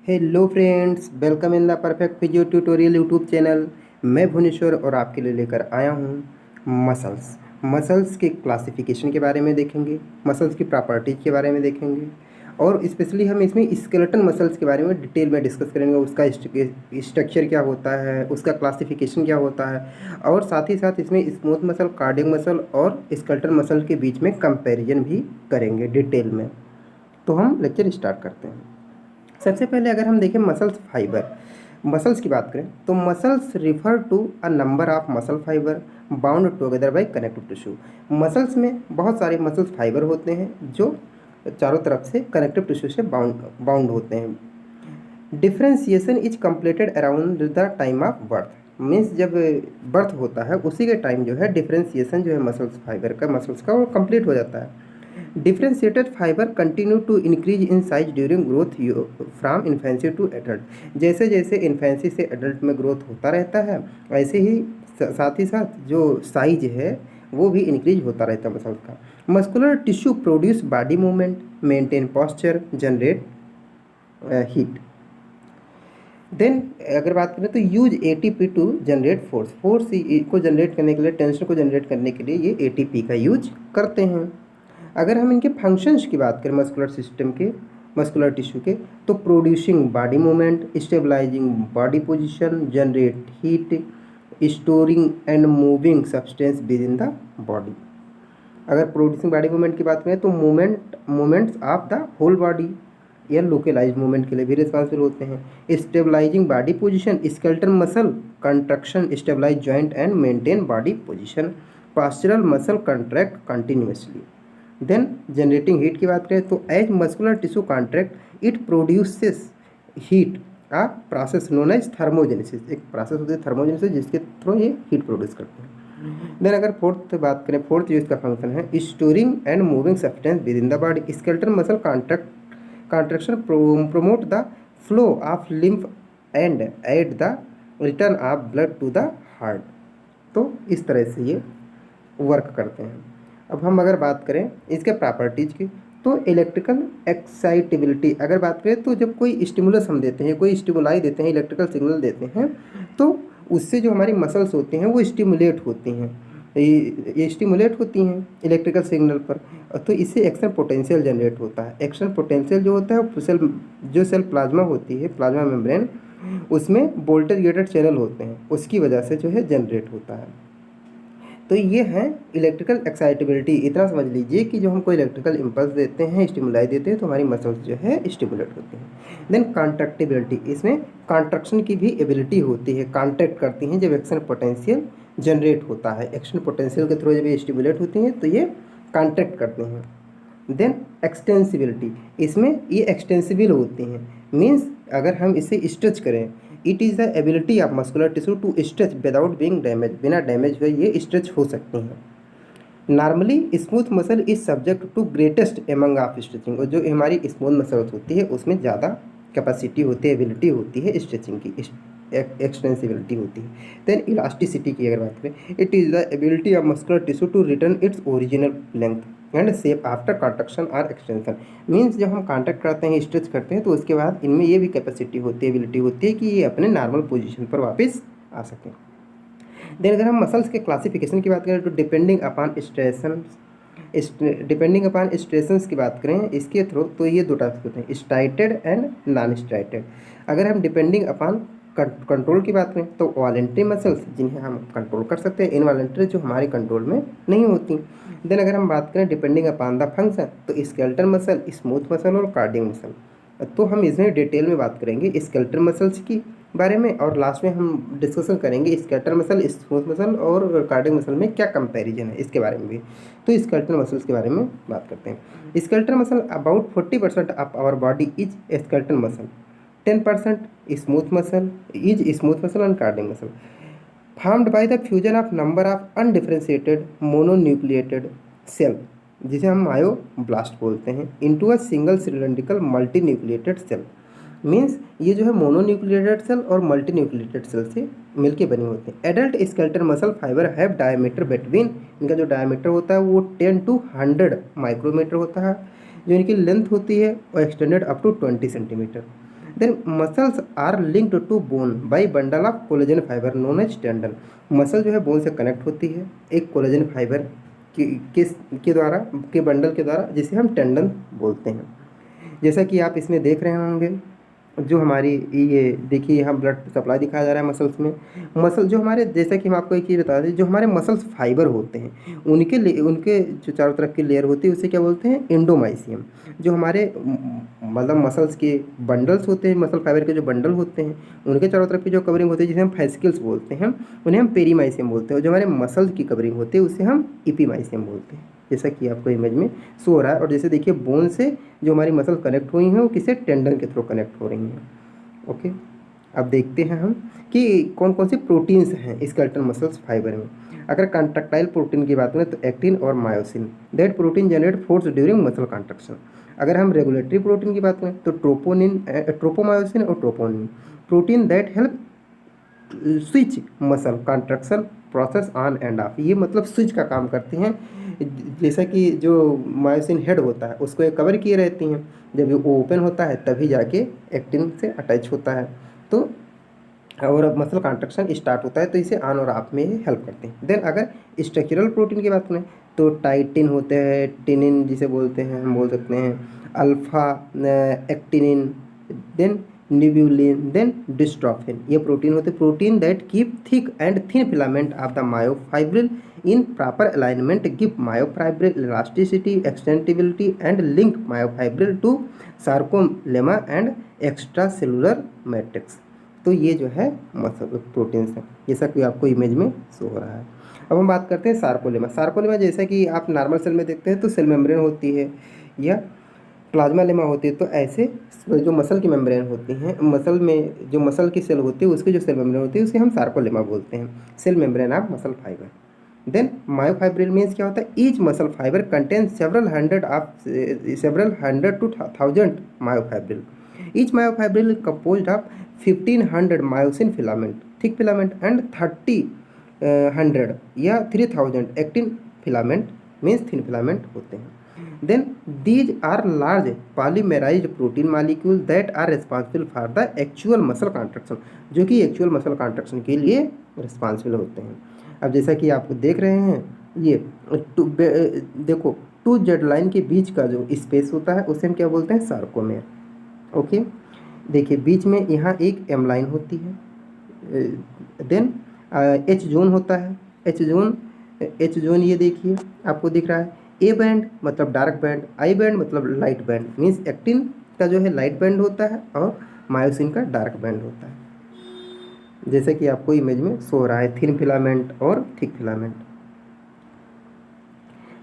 Hello friends, welcome in the perfect physio tutorial YouTube channel. मैं भुवनेश्वर और आपके लिए लेकर आया हूँ मसल्स के क्लासिफिकेशन के बारे में देखेंगे, मसल्स की प्रॉपर्टीज के बारे में देखेंगे और स्पेशली हम इसमें स्केलेटन मसल्स के बारे में डिटेल में डिस्कस करेंगे। उसका स्ट्रक्चर क्या होता है, उसका क्लासिफिकेशन क्या होता है और साथ ही साथ इसमें स्मूथ मसल, कार्डियक मसल और स्केलेटन मसल के बीच में कंपैरिजन भी करेंगे डिटेल में। तो हम लेक्चर स्टार्ट करते हैं। सबसे पहले अगर हम देखें मसल्स की बात करें तो muscles refer to a number of muscle fibre bound together by connective tissue. Muscles में बहुत सारे मसल्स फाइबर होते हैं जो चारों तरफ से कनेक्टिव टिश्यू से बाउंड होते हैं। Differentiation is completed around the time of birth. Means जब बर्थ होता है उसी के टाइम जो है डिफ्रेंसिएशन जो है मसल्स का वो कंप्लीट हो जाता है। Differentiated fibre continue to increase in size during growth from infancy to adult. जैसे जैसे इन्फेंसी से एडल्ट में ग्रोथ होता रहता है वैसे ही साथ ही साथ जो साइज है वो भी इंक्रीज होता रहता है मसल्स का। Muscular tissue produce body movement, maintain posture, generate heat. Then अगर बात करें तो use ATP to generate force को जनरेट करने के लिए, टेंशन को जनरेट करने के लिए ये एटीपी का यूज करते हैं। अगर हम इनके फंक्शंस की बात करें मस्कुलर सिस्टम के, मस्कुलर टिश्यू के, तो producing body movement, stabilising body position, generate heat, storing and moving substance within the body. अगर प्रोड्यूसिंग बॉडी मूवमेंट की बात करें तो movements of the whole body या लोकलाइज मूवमेंट के लिए भी रिस्पॉन्सिबल होते हैं। Stabilising body position, skeletal muscle contraction stabilise joint and maintain body position. Postural muscle contract continuously. Then generating heat की बात करें तो as muscular tissue contract it produces heat, a process known as thermogenesis. एक process होती है thermogenesis जिसके through ये heat produce करते हैं। देन अगर फोर्थ बात करें, फोर्थ जो इसका फंक्शन है storing and moving substance within the body. Skeletal muscle contraction promote the flow of lymph and aid the return of blood to the heart. तो इस तरह से ये वर्क करते हैं। अब हम अगर बात करें इसके प्रॉपर्टीज की तो इलेक्ट्रिकल एक्साइटेबिलिटी अगर बात करें तो जब कोई स्टिमुलस हम देते हैं, कोई स्टिमुलाई देते हैं, इलेक्ट्रिकल सिग्नल देते हैं तो उससे जो हमारी मसल्स होती हैं वो स्टिमुलेट होती हैं, ये स्टिमुलेट होती हैं इलेक्ट्रिकल सिग्नल पर। तो इससे एक्शन पोटेंशियल जनरेट होता है। एक्शन पोटेंशियल जो होता है सेल प्लाज्मा होती है, प्लाज्मा मेम्ब्रेन, उसमें वोल्टेज गेटेड चैनल होते हैं, उसकी वजह से जो है जनरेट होता है। तो ये है इलेक्ट्रिकल एक्साइटेबिलिटी। इतना समझ लीजिए कि जो हम कोई इलेक्ट्रिकल इम्पल्स देते हैं, स्टिमुलाई देते हैं तो हमारी मसल्स जो है स्टिमुलेट होती हैं। देन कॉन्ट्रैक्टिबिलिटी, इसमें कॉन्ट्रैक्शन की भी एबिलिटी होती है, कॉन्ट्रैक्ट करती हैं जब एक्शन पोटेंशियल जनरेट होता है। एक्शन पोटेंशियल के थ्रू जब ये स्टिमुलेट होती हैं तो ये कॉन्ट्रैक्ट करते हैं। देन एक्सटेंसिबिलिटी, इसमें ये एक्सटेंसिबल होती हैं। मीन्स अगर हम इसे स्ट्रेच करें, it is the ability of muscular tissue to stretch without being damage. बिना डैमेज हुए ये स्ट्रेच हो सकती हैं। Normally smooth muscle is subject to greatest among of stretching. और जो हमारी स्मूथ मसल होती है उसमें ज़्यादा कैपेसिटी होती है, एबिलिटी होती है स्ट्रेचिंग की, एक्सटेंसिबिलिटी होती है। देन इलास्टिसिटी की अगर बात करें, it is the ability of muscular tissue to return its original length and shape after contraction और एक्सटेंशन। मीन्स जब हम कॉन्ट्रैक्ट करते हैं, स्ट्रेच करते हैं तो उसके बाद इनमें ये भी कैपेसिटी होती है, एबिलिटी होती है कि ये अपने नॉर्मल पोजीशन पर वापस आ सकें। देन अगर हम मसल्स के क्लासिफिकेशन की बात करें तो डिपेंडिंग अपॉन स्ट्रेसन्स की बात करें इसके थ्रू तो ये दो टाइप्स होते हैं, स्ट्राइटेड एंड नॉन स्ट्राइटेड। अगर हम डिपेंडिंग अपॉन कंट्रोल की बात करें तो वॉलेंट्री मसल्स जिन्हें हम कंट्रोल कर सकते हैं, इनवॉलेंट्री जो हमारे कंट्रोल में नहीं होती। देन अगर हम बात करें डिपेंडिंग अपॉन द फंक्शन तो स्केलेटल मसल, स्मूथ मसल और कार्डियक मसल। तो हम इसमें डिटेल में बात करेंगे स्केलेटल मसल्स की बारे में और लास्ट में हम डिस्कशन करेंगे स्केलेटल मसल, स्मूथ मसल और कार्डियक मसल में क्या कंपैरिजन है इसके बारे में भी। तो स्केलेटल मसल्स के बारे में बात करते हैं। Skeletal muscle about 40% of our body is skeletal muscle, 10% smooth muscle and cardiac muscle, formed by the fusion of number of undifferentiated mononucleated cell जिसे हम मायोब्लास्ट बोलते हैं, into a single cylindrical multinucleated cell. Means ये जो है mononucleated cell और multinucleated cell से मिलके बने होते हैं। Adult skeletal muscle fibre have diameter between, इनका जो डायमीटर होता है वो 10 to 100 माइक्रोमीटर होता है। जो इनकी लेंथ होती है वो extended up to 20 centimetre. Then muscles are linked to bone by bundle of collagen fibre known as tendon. Muscle जो है बोन से कनेक्ट होती है एक कोलेजन फाइबर के द्वारा, के बंडल के द्वारा, जिसे हम टेंडन बोलते हैं। जैसा कि आप इसमें देख रहे होंगे, जो हमारी ये देखिए यहाँ ब्लड सप्लाई दिखाया जा रहा है मसल्स में। मसल जो हमारे, जैसा कि हम आपको एक चीज़ बता दें, जो हमारे मसल्स फाइबर होते हैं उनके जो चारों तरफ की लेयर होती है उसे क्या बोलते हैं, एंडोमाइसियम। जो हमारे मतलब मसल्स के बंडल्स होते हैं, मसल फाइबर के जो बंडल होते हैं उनके चारों तरफ की जो कवरिंग होती है जिसे हम फैसिकल्स बोलते हैं, उन्हें हम पेरीमाइसियम बोलते हैं। और जो हमारे मसल्स की कवरिंग होती है उसे हम इपीमाइसियम बोलते हैं, जैसा कि आपको इमेज में शो हो रहा है। और जैसे देखिए बोन से जो हमारी मसल कनेक्ट हुई हैं वो किसी टेंडन के थ्रू कनेक्ट हो रही हैं। ओके, अब देखते हैं हम कि कौन कौन सी प्रोटीन्स हैं स्केलेटल मसल्स फाइबर में। अगर कॉन्ट्रैक्टाइल प्रोटीन की बात करें तो एक्टिन और myosin, that protein generate force during muscle contraction. अगर हम रेगुलेटरी प्रोटीन की बात करें तो ट्रोपोमायोसिन और troponin, protein that help switch muscle contraction process on end of. ये मतलब स्विच का काम करते हैं, जैसा कि जो मायोसिन हेड होता है उसको एक कवर किए रहती हैं, जब वो ओपन होता है तभी जाके एक्टिन से अटैच होता है, तो और मसल कॉन्ट्रैक्शन स्टार्ट होता है, तो इसे ऑन और ऑफ में हेल्प करते हैं। देन अगर स्ट्रक्चरल प्रोटीन की बात करें तो टाइटिन होते हैं, टिनिन जिसे बोलते हैं, हम बोल सकते हैं alpha actinin, then nebulin, then dystrophin. ये प्रोटीन होते हैं, protein that keep thick and thin filament of the myofibril in proper alignment, give myofibril elasticity, extensibility and link myofibril to sarcolemma and extracellular matrix. तो ये जो है muscle proteins हैं, जैसा कि आपको इमेज में शो हो रहा है। अब हम बात करते हैं सार्कोलेमा। सार्कोलेमा जैसा कि आप नॉर्मल सेल में देखते हैं तो सेल मेम्ब्रेन होती है या प्लाज्मा लेमा होती है, तो ऐसे जो मसल की मेम्ब्रेन होती हैं, मसल में जो मसल की सेल होती है उसकी जो सेल मेम्ब्रेन होती है उसे हम सार्कोलेमा बोलते हैं, cell membrane of muscle fibre. Then myofibril means क्या होता है, each muscle fibre contain several hundred to 1000 myofibril. Each myofibril composed of 1500 myosin filament thick filament and 3000 या 3000 actin filament means thin filament होते हैं। Then these are large polymerised protein molecule that are responsible for the actual muscle contraction, जो कि actual muscle contraction के लिए responsible होते हैं। अब जैसा कि आप देख रहे हैं, ये देखो 2 जेड लाइन के बीच का जो स्पेस होता है उसे हम क्या बोलते हैं, सार्कोमेर। ओके, देखिए बीच में यहाँ एक एम लाइन होती है, देन एच जोन होता है, एच जोन ये देखिए आपको दिख रहा है। ए बैंड मतलब डार्क बैंड, आई बैंड मतलब लाइट बैंड, मीन्स एक्टिन का जो है लाइट बैंड होता है और मायोसिन का डार्क बैंड होता है, जैसे कि आपको इमेज में शो रहा है, थिन फिलामेंट और thick filament.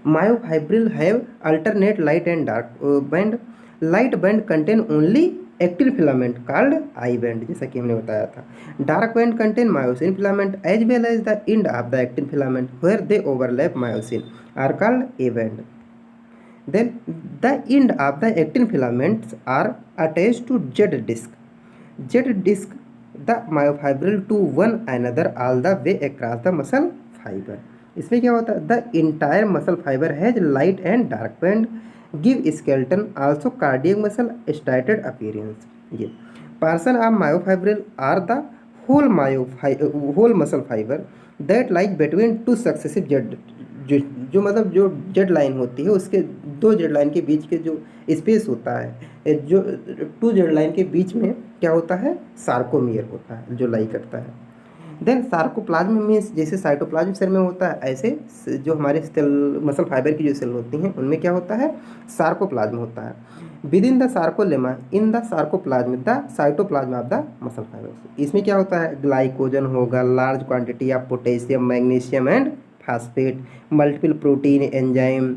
Myofibril have alternate light and dark band, light band contain only actin filament called I band, जैसा कि हमने बताया था। Dark band contain myosin filament as well as the end of the actin filament where they overlap myosin are called A band. Then the end of the actin filaments are attached to Z disc the myofibril to one another all the way across the muscle fibre. इसमें क्या होता है, the entire muscle fibre has light and dark band, give skeleton also cardiac muscle striated appearance. ये portion of myofibril are the whole muscle fibre that like between 2 successive Z, जो मतलब जो Z line होती है उसके 2 Z line के बीच के जो स्पेस होता है, जो 2 जेड लाइन के बीच में क्या होता है, सार्कोमियर होता है जो लाई करता है। देन सार्कोप्लाज्म मीन्स जैसे साइटोप्लाज्म सेल में होता है, ऐसे जो हमारे सेल मसल फाइबर की जो सेल होती हैं उनमें क्या होता है, सार्कोप्लाज्म होता है। Within the sarcolemma in the sarcoplasm the cytoplasm of the muscle fibre. इसमें क्या होता है, ग्लाइकोजन होगा, large quantity of potassium, magnesium and phosphate, multiple protein, enzyme,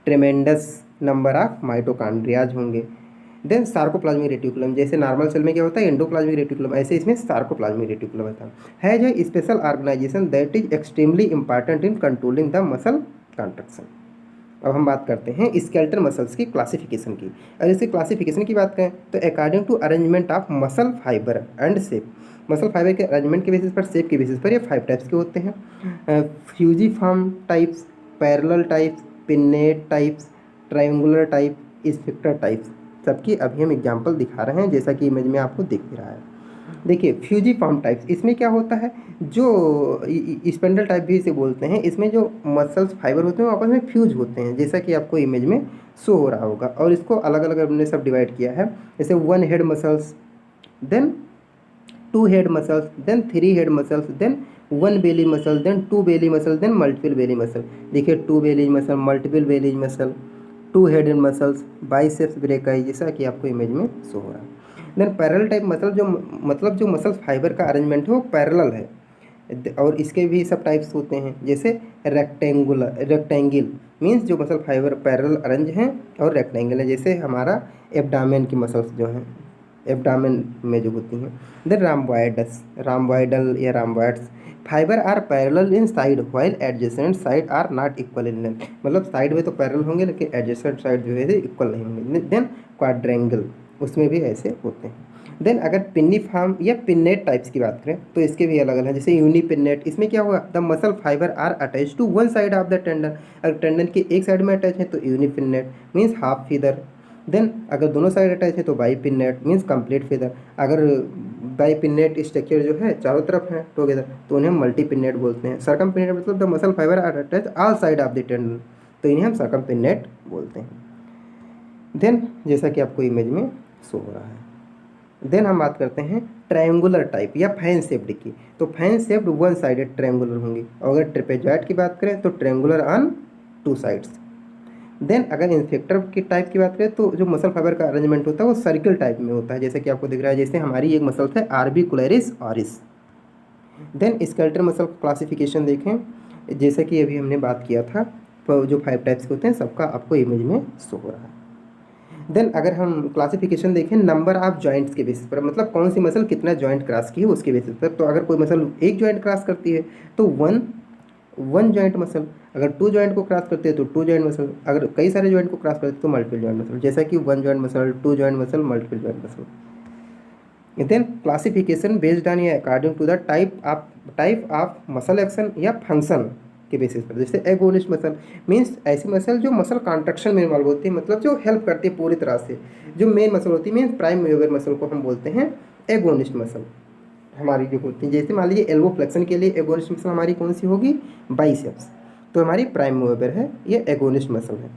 tremendous number of mitochondrias होंगे। देन सार्कोप्लाज्मिक रेटिकुलम, जैसे normal cell में क्या होता है, एंडोप्लाज्मिक रेटिकुलम, ऐसे इसमें सार्कोप्लाज्मिक रेटिकुलम होता है जो special organisation that is extremely important in controlling the muscle contraction. अब हम बात करते हैं स्केलेटल मसल्स की क्लासिफिकेशन की। और इसकी क्लासिफिकेशन की बात करें तो according to arrangement of muscle fibre and shape, muscle fibre के अरेंजमेंट के बेसिस पर, शेप के बेसिस पर ये 5 टाइप्स के होते हैं, fusiform types, parallel types, pinnate types, triangular type, sphincter types. सबकी अभी हम एग्जाम्पल दिखा रहे हैं, जैसा कि इमेज में आपको दिख रहा है। देखिए फ्यूजिफॉर्म टाइप्स, इसमें क्या होता है, जो स्पेंडल टाइप भी इसे बोलते हैं, इसमें जो मसल्स फाइबर होते हैं वो आपस में फ्यूज होते हैं, जैसा कि आपको इमेज में शो हो रहा होगा। और इसको अलग अलग हमने सब डिवाइड किया है, जैसे 1 head muscles, then 2 head muscles, then 3 head muscles, then 1 belly muscle, then 2 belly muscle, then multiple belly muscle. देखिए 2 belly muscle, multiple belly muscle, 2 headed muscles, biceps brachii, जैसा कि आपको इमेज में शो हो रहा है। देन पैरेलल टाइप मसल, जो मतलब जो मसल फाइबर का अरेंजमेंट है वो पैरेलल है, और इसके भी सब टाइप्स होते हैं, जैसे रेक्टेंगल मीन्स जो मसल फाइबर पैरेलल अरेंज हैं, और रेक्टेंगल है जैसे हमारा एब्डामेन की मसल्स जो हैं एब्डामेन में जो होती हैं। देन रामबॉयडल या rhomboids fibre are parallel in side while adjacent side are not equal in length, मतलब साइड में तो पैरेलल होंगे लेकिन एडजेसेंट साइड जो है इक्वल नहीं होंगे। देन क्वाड्रेंगल, उसमें भी ऐसे होते हैं। देन अगर पिन्नीफॉर्म या पिन्नेट टाइप्स की बात करें तो इसके भी अलग अलग हैं, जैसे यूनिपिन्नेट, इसमें क्या होगा, the muscle fibre are attach to one side of the tendon, अगर टेंडन की एक साइड में अटैच है तो unipinnate means half feather. Then अगर दोनों साइड अटैच है तो बाईपिन्नेट मीन्स कंप्लीट फीदर। अगर बाईपिन्नेट स्ट्रक्चर जो है चारों तरफ है टुगेदर तो उन्हें मल्टीपिन्नेट बोलते हैं। सर्कमपिन्नेट मतलब the muscle fibre are attach all side of the tendon, तो इन्हें हम सर्कमपिन्नेट बोलते हैं। देन जैसा कि आपको इमेज में शो हो रहा है। देन हम बात करते हैं ट्रायंगुलर टाइप या फैन शेप्ड की, तो fan shaped one sided triangular होंगी, और अगर ट्रेपेजॉइड की बात करें तो ट्रायंगुलर ऑन 2 साइड्स। देन अगर इंफेक्टर की टाइप की बात करें तो जो मसल फाइबर का अरेंजमेंट होता है वो सर्किल टाइप में होता है, जैसे कि आपको दिख रहा है, जैसे हमारी एक मसल है orbicularis oris. Then skeletal muscle classification देखें, जैसे कि अभी हमने बात किया था, तो जो 5 टाइप्स के होते हैं सबका आपको इमेज में शो हो रहा है। देन अगर हम क्लासिफिकेशन देखें नंबर ऑफ जॉइंट्स के बेसिस पर, मतलब कौन सी मसल कितना जॉइंट क्रॉस की है उसके बेसिस पर, तो अगर कोई मसल एक जॉइंट क्रॉस करती है तो वन जॉइंट मसल, अगर 2 जॉइंट को क्रॉस करते हैं तो 2 जॉइंट मसल, अगर कई सारे जॉइंट को क्रॉस करते हैं तो मल्टीपल जॉइंट मसल, जैसा कि 1 joint muscle, 2 joint muscle, multiple joint muscle. Then classification based on या according to the type of muscle action या फंक्शन के बेसिस पर, जैसे एगोनिस्ट मसल मीन्स ऐसी मसल जो मसल कॉन्ट्रैक्शन में इन्वॉल्व होती है, मतलब जो हेल्प करती है पूरी तरह से, जो मेन मसल होती है मीन्स प्राइम मूवर मसल को हम बोलते हैं एगोनिस्ट मसल हमारी जो होती है। जैसे मान लीजिए एल्बो फ्लेक्शन के लिए एगोनिस्ट मसल हमारी कौन सी होगी, बाइसेप्स, तो हमारी प्राइम मूवर है, ये एगोनिस्ट मसल है।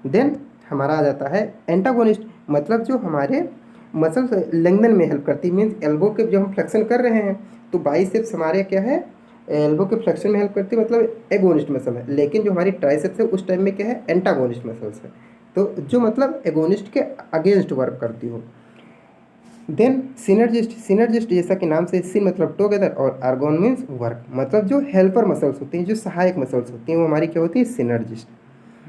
देन हमारा आ जाता है एंटागोनिस्ट, मतलब जो हमारे मसल लेंथन में हेल्प करती है, मीन्स एल्बो के जो हम फ्लेक्शन कर रहे हैं तो बाइसेप्स हमारे क्या है, एल्बो के फ्लेक्शन में हेल्प करती है, मतलब एगोनिस्ट मसल है, लेकिन जो हमारी ट्राइसेप्स है उस टाइम में क्या है, एंटागोनिस्ट मसल्स है, तो जो मतलब एगोनिस्ट के अगेंस्ट वर्क करती हो। देन सिनर्जिस्ट जैसा कि नाम से, सिन मतलब टुगेदर और आर्गोन मीन्स वर्क, मतलब जो हेल्पर मसल्स होती हैं, जो सहायक मसल्स होती हैं वो हमारी क्या होती है, synergist.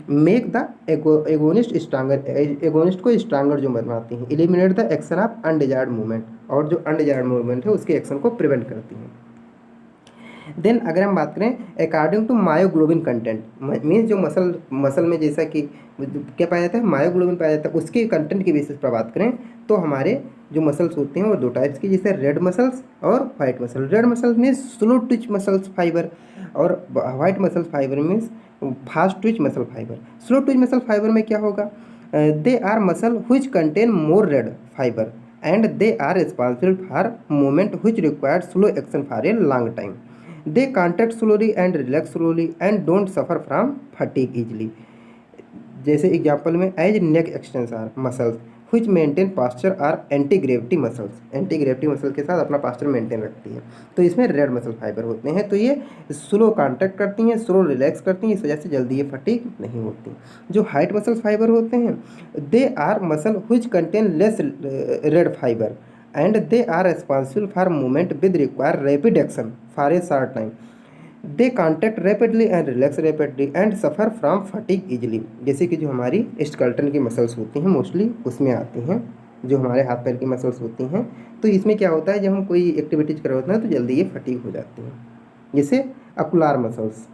Make the agonist stronger, agonist को स्ट्रांगर जो बनवाती हैं। Eliminate the action of undesired movement, और जो अनडिजायर्ड मूवमेंट है उसके एक्शन को प्रिवेंट करती हैं। देन अगर हम बात करें according to myoglobin content, means जो मसल में जैसा कि क्या पाया जाता है, मायोग्लोबिन पाया जाता है, उसके कंटेंट के बेसिस पर बात करें तो हमारे जो मसल्स होते हैं वो 2 टाइप्स की, जैसे रेड मसल्स और white muscle. Red muscles means slow twitch muscles fibre, और white muscles fibre means fast twitch muscle fibre. Slow twitch muscle fibre में क्या होगा, they are muscle which contain more red fibre and they are responsible for movement which required slow action for a long time. They contract slowly and relax slowly and don't suffer from fatigue easily. जैसे example में as neck extensor muscles which maintain posture are anti gravity muscles, anti gravity muscle के साथ अपना pasture maintain रखती है, तो इसमें red muscle fibre होते हैं, तो ये स्लो कॉन्ट्रैक्ट करती हैं, स्लो रिलैक्स करती हैं, इस वजह से जल्दी ये फटीग नहीं होती। जो हाइट मसल फाइबर होते हैं they are muscle which contain less red fibre and they are responsible for movement with require rapid action for a short time. They contract rapidly and relax rapidly and suffer from fatigue easily. जैसे कि जो हमारी skeleton की muscles होती हैं mostly उसमें आती हैं, जो हमारे हाथ पैर की मसल्स होती हैं, तो इसमें क्या होता है जब हम कोई एक्टिविटीज कर रहे होते हैं तो जल्दी ये फटीग हो जाती हैं, जैसे अकुलार मसल्स।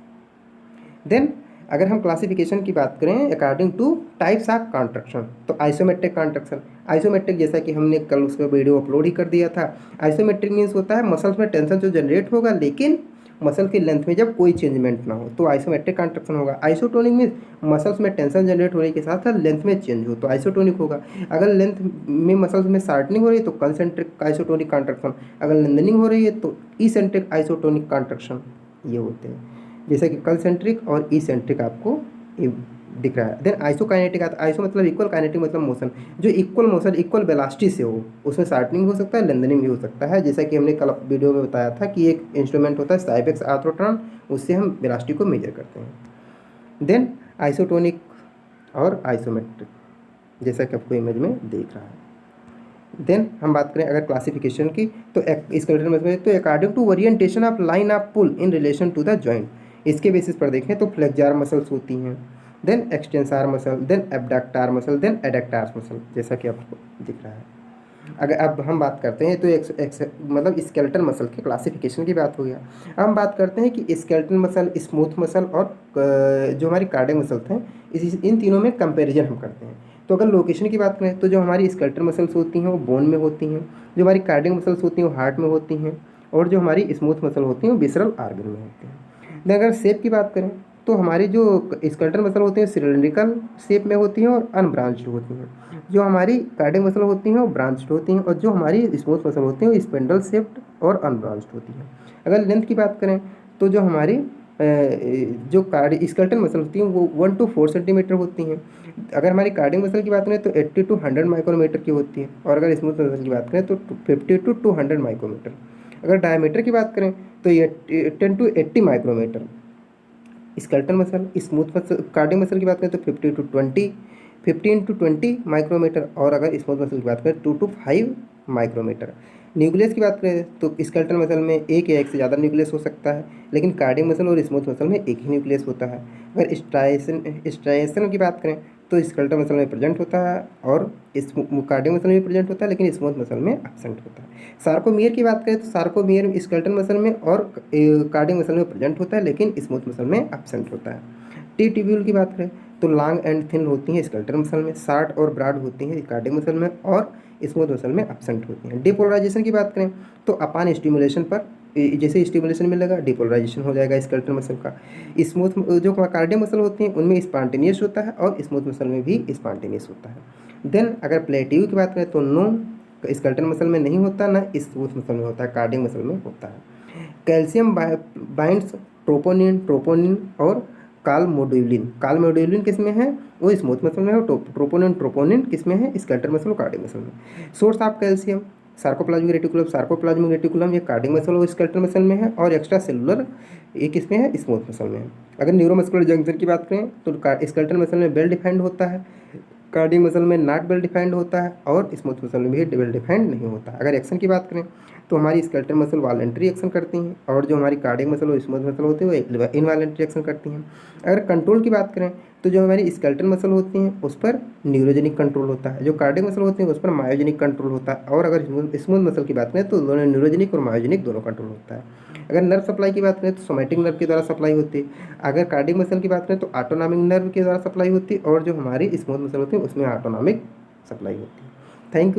देन अगर हम क्लासिफिकेशन की बात करें according two types of contraction, तो आइसोमेट्रिक कॉन्ट्रैक्शन, आइसोमेट्रिक जैसा कि हमने कल उसका वीडियो अपलोड ही कर दिया था। आइसोमेट्रिक मीन्स होता है मसल्स में टेंशन जो जनरेट होगा लेकिन मसल की लेंथ में जब कोई चेंजमेंट ना हो तो आइसोमेट्रिक कॉन्ट्रैक्शन होगा। आइसोटोनिक में मसल्स में टेंशन जनरेट होने के साथ साथ लेंथ में चेंज हो तो आइसोटोनिक होगा। अगर लेंथ में मसल्स में शार्टनिंग हो रही है तो कंसेंट्रिक आइसोटोनिक कॉन्ट्रैक्शन, अगर लेंथनिंग हो रही है तो इसेंट्रिक आइसोटोनिक कॉन्ट्रैक्शन ये होते हैं। जैसे कि कंसेंट्रिक और इसेंट्रिक आपको दिख रहा है। देन आइसोकाइनेटिक आता है। आइसो मतलब इक्वल, काइनेटिक मतलब मोशन, जो इक्वल मोशन इक्वल वेलोसिटी से हो, उसमें शार्टनिंग हो सकता है, लेंथनिंग भी हो सकता है। जैसा कि हमने कल वीडियो में बताया था कि एक इंस्ट्रूमेंट होता है साइबेक्स आर्थ्रोट्रॉन, उससे हम वेलोसिटी को मेजर करते हैं। देन आइसोटोनिक और आइसोमेट्रिक, जैसा कि आपको इमेज में देख रहा है। देन हम बात करें अगर क्लासिफिकेशन की तो स्केलेटल मसल में, तो according to orientation of line of pull in relation to the joint, इसके बेसिस पर देखें तो फ्लेक्जार मसल्स होती हैं, then extensor muscle, then abductor muscle, then adductor muscle, जैसा कि आपको दिख रहा है। अगर अब हम बात करते हैं तो मतलब स्केलेटल मसल के क्लासिफिकेशन की बात हो गया। अब हम बात करते हैं कि स्केलेटल मसल, स्मूथ मसल और जो हमारी कार्डियक मसल्स हैं, इन तीनों में कंपैरिजन हम करते हैं। तो अगर लोकेशन की बात करें तो जो हमारी स्केलेटल मसल्स होती हैं वो बोन में होती हैं, जो हमारी कार्डियक मसल्स होती हैं वो हार्ट में होती हैं, और जो हमारी स्मूथ मसल होती हैं वो विसरल आर्गन में होती हैं। देन अगर शेप की बात करें तो हमारी जो स्केलेटल मसल होती हैं सिलिंड्रिकल शेप में होती हैं और अनब्रांच्ड होती हैं, जो हमारी कार्डियक मसल होती हैं वो ब्रांच्ड होती हैं, और जो हमारी स्मूथ मसल होती हैं वो स्पिंडल शेप्ड और अनब्रांच्ड होती हैं। अगर लेंथ की बात करें तो जो हमारी जो स्केलेटल मसल होती हैं वो 1 to 4 सेंटीमीटर होती हैं। अगर हमारी कार्डियक मसल की बात करें तो 80 to 100 माइक्रोमीटर की होती है, और अगर स्मूथ मसल की बात करें तो 50 to 200 माइक्रोमीटर। अगर डायमीटर की बात करें तो ये 10 to 80 micrometre skeletal muscle. Smooth muscle cardiac muscle की बात करें तो 15 to 20 माइक्रोमीटर, और अगर स्मूथ मसल की बात करें 2 to 5 माइक्रोमीटर। न्यूक्लियस की बात करें तो स्केलेटल मसल में एक या एक से ज़्यादा न्यूक्लियस हो सकता है, लेकिन कार्डियक मसल और स्मूथ मसल में एक ही न्यूक्लियस होता है। अगर स्ट्राइएशन की बात करें तो स्केलेटल मसल में प्रेजेंट होता है और कार्डियक मसल में प्रेजेंट होता है, लेकिन स्मूथ मसल में एब्सेंट होता है। सार्कोमियर की बात करें तो सार्कोमियर स्केलेटल मसल में और कार्डियक मसल में प्रेजेंट होता है, लेकिन स्मूथ मसल में एब्सेंट होता है। टी ट्यूब्यूल की बात करें तो लॉन्ग एंड थिन होती हैं स्केलेटल मसल में, शार्ट और ब्रॉड होती हैं कार्डियक मसल में, और स्मूथ मसल में एब्सेंट होती हैं। डिपोलराइजेशन की बात करें तो अपान स्टिमुलेशन पर जैसे स्टिमुलेशन मिलेगा डिपोलराइजेशन हो जाएगा स्केलेटल मसल का। स्मूथ जो कार्डियक मसल होती हैं उनमें स्पॉन्टेनियस होता है और स्मूथ मसल में भी स्पॉन्टेनियस होता है। देन अगर प्लेटिव की बात करें तो नो स्केलेटल मसल में नहीं होता, ना स्मूथ मसल में होता है, कार्डियक मसल में होता है। कैल्शियम बाइंड्स ट्रोपोनिन और कालमोड्यूलिन किस में है, वो स्मूथ मसल में है, ट्रोपोनिन किस में है, स्केलेटल मसल और कार्डियक मसल में। Source of calcium sarcoplasmic reticulum ये कार्डियक मसल और स्केलेटल मसल में है, और एक्स्ट्रा सेलुलर ये किस में है, स्मूथ मसल में है। अगर न्यूरोमस्कुलर जंक्शन की बात करें तो स्केलेटल मसल में वेल डिफाइंड होता है, कार्डियक मसल में नॉट वेल डिफाइंड होता है, और स्मूथ मसल में भी वेल डिफाइंड नहीं होता। अगर एक्शन की बात करें तो हमारी स्केलेटल मसल वॉलंटरी एक्शन करती हैं, और जो हमारी कार्डियक मसल और स्मूथ मसल होती है वो इनवॉलंटरी एक्शन करती हैं। अगर कंट्रोल की बात करें तो जो हमारी स्केलेटल मसल होती हैं उस पर न्यूरोजेनिक कंट्रोल होता है, जो कार्डियक मसल होती हैं उस पर मायोजेनिक कंट्रोल होता है, और अगर स्मूथ मसल की बात करें तो दोनों न्यूरोजेनिक और मायोजेनिक दोनों कंट्रोल होता है। अगर नर्व सप्लाई की बात करें तो सोमैटिक नर्व के द्वारा सप्लाई होती है। अगर कार्डियक मसल की बात करें तो ऑटोनॉमिक नर्व के द्वारा सप्लाई होती है, और जो हमारी स्मूथ मसल होती है उसमें ऑटोनॉमिक सप्लाई होती है।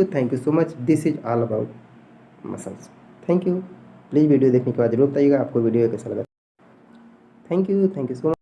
Thank you so much. This is all about muscles. Thank you. Please video देखने के बाद जरूर बताइएगा आपको वीडियो कैसा लगा। Thank you so much.